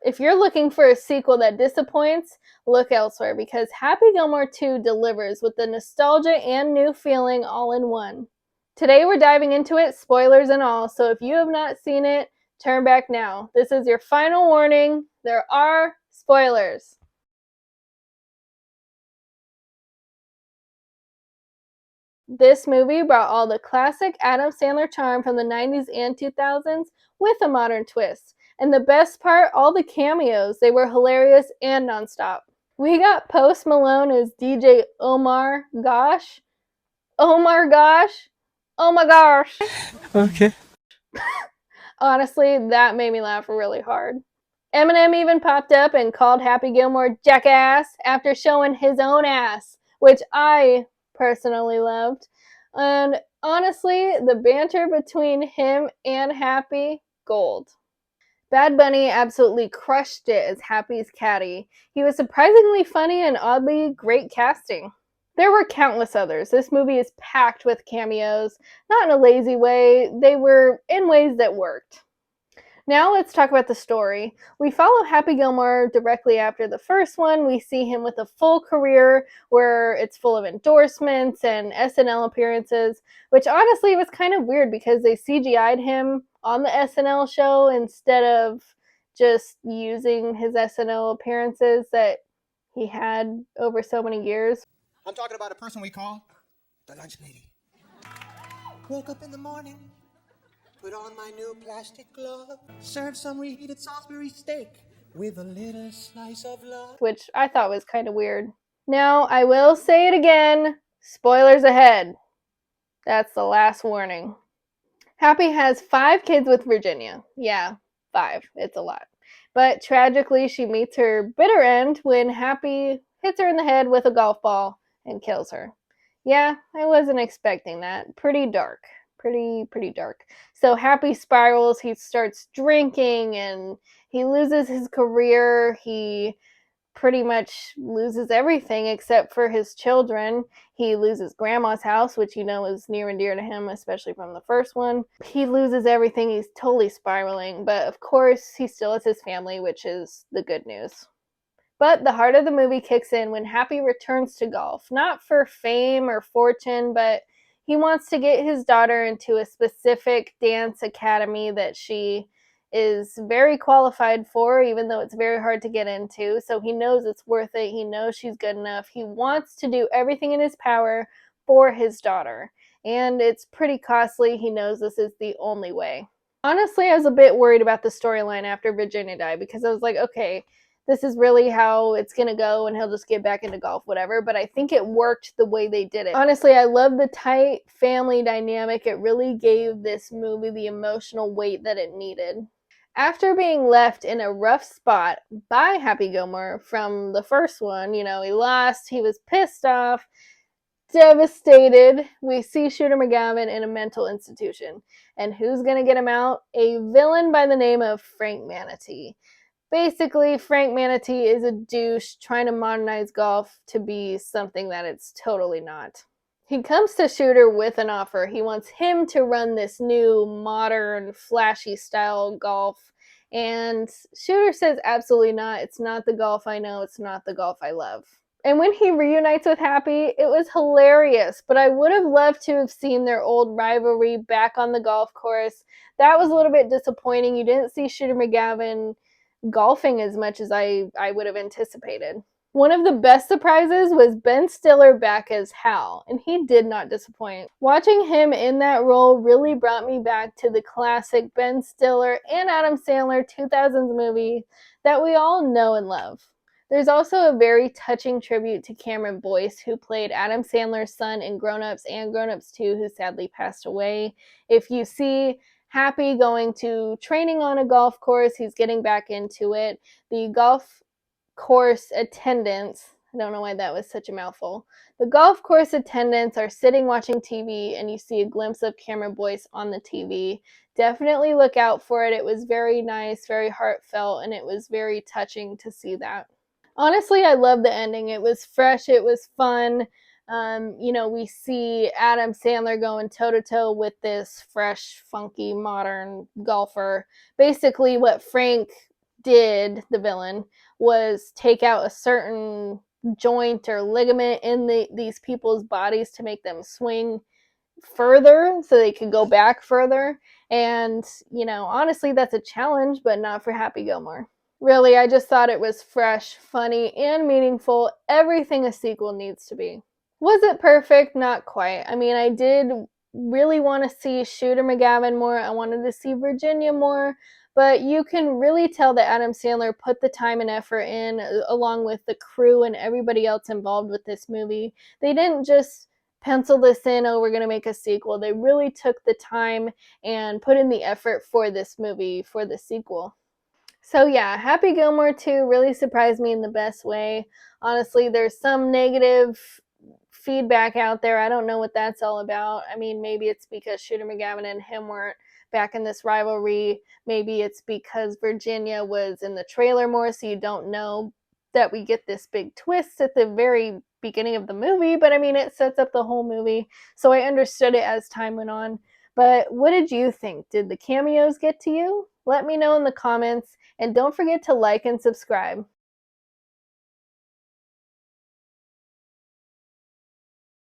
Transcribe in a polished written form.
If you're looking for a sequel that disappoints, look elsewhere because Happy Gilmore 2 delivers with the nostalgia and new feeling all in one. Today we're diving into it, spoilers and all, so if you have not seen it, turn back now. This is your final warning. There are spoilers. This movie brought all the classic Adam Sandler charm from the 90s and 2000s with a modern twist. And the best part, all the cameos. They were hilarious and nonstop. We got Post Malone as DJ Omar Gosh. Omar Gosh. Oh my gosh. Okay. Honestly, that made me laugh really hard. Eminem even popped up and called Happy Gilmore jackass after showing his own ass, which I personally loved. And honestly, the banter between him and Happy, gold. Bad Bunny absolutely crushed it as Happy's caddy. He was surprisingly funny and oddly great casting. There were countless others. This movie is packed with cameos, not in a lazy way, they were in ways that worked. Now let's talk about the story. We follow Happy Gilmore directly after the first one. We see him with a full career where it's full of endorsements and SNL appearances, which honestly was kind of weird because they CGI'd him on the SNL show instead of just using his SNL appearances that he had over so many years. I'm talking about a person we call the lunch lady. Woke up in the morning, put on my new plastic glove, served some reheated Salisbury steak with a little slice of love. Which I thought was kind of weird. Now, I will say it again, spoilers ahead. That's the last warning. Happy has 5 kids with Virginia. Yeah, 5. It's a lot. But tragically, she meets her bitter end when Happy hits her in the head with a golf ball and kills her. Yeah, I wasn't expecting that. Pretty dark. Pretty dark. So Happy spirals. He starts drinking and he loses his career. He pretty much loses everything except for his children. He loses grandma's house, which is near and dear to him, especially from the first one. He loses everything. He's totally spiraling. But of course, he still has his family, which is the good news. But the heart of the movie kicks in when Happy returns to golf. Not for fame or fortune, but he wants to get his daughter into a specific dance academy that she is very qualified for, even though it's very hard to get into. So he knows it's worth it. He knows she's good enough. He wants to do everything in his power for his daughter. And it's pretty costly. He knows this is the only way. Honestly, I was a bit worried about the storyline after Virginia died because I was like, okay, this is really how it's going to go and he'll just get back into golf, whatever. But I think it worked the way they did it. Honestly, I love the tight family dynamic. It really gave this movie the emotional weight that it needed. After being left in a rough spot by Happy Gilmore from the first one, he lost, he was pissed off, devastated, we see Shooter McGavin in a mental institution. And who's going to get him out? A villain by the name of Frank Manatee. Basically, Frank Manatee is a douche trying to modernize golf to be something that it's totally not. He comes to Shooter with an offer. He wants him to run this new, modern, flashy style golf. And Shooter says absolutely not. It's not the golf I know. It's not the golf I love. And when he reunites with Happy, it was hilarious. But I would have loved to have seen their old rivalry back on the golf course. That was a little bit disappointing. You didn't see Shooter McGavin golfing as much as I would have anticipated. One of the best surprises was Ben Stiller back as Hal, and he did not disappoint. Watching him in that role really brought me back to the classic Ben Stiller and Adam Sandler 2000s movie that we all know and love. There's also a very touching tribute to Cameron Boyce, who played Adam Sandler's son in Grown Ups and Grown Ups 2, who sadly passed away. If you see Happy going to training on a golf course, he's getting back into it. The golf course attendants, I don't know why that was such a mouthful. The golf course attendants are sitting watching TV and you see a glimpse of Cameron Boyce on the TV. Definitely look out for it. It was very nice, very heartfelt, and it was very touching to see that. Honestly, I love the ending. It was fresh, it was fun. We see Adam Sandler going toe-to-toe with this fresh, funky, modern golfer. Basically what Frank did, the villain, was take out a certain joint or ligament in these people's bodies to make them swing further so they could go back further. And, honestly, that's a challenge, but not for Happy Gilmore. Really, I just thought it was fresh, funny, and meaningful. Everything a sequel needs to be. Was it perfect? Not quite. I mean, I did really want to see Shooter McGavin more. I wanted to see Virginia more. But you can really tell that Adam Sandler put the time and effort in, along with the crew and everybody else involved with this movie. They didn't just pencil this in, oh, we're going to make a sequel. They really took the time and put in the effort for this movie, for the sequel. So yeah, Happy Gilmore 2 really surprised me in the best way. Honestly, there's some negative feedback out there. I don't know what that's all about. I mean, maybe it's because Shooter McGavin and him weren't back in this rivalry. Maybe it's because Virginia was in the trailer more, so you don't know that we get this big twist at the very beginning of the movie. But I mean, it sets up the whole movie, so I understood it as time went on. But what did you think? Did the cameos get to you? Let me know in the comments, and don't forget to like and subscribe.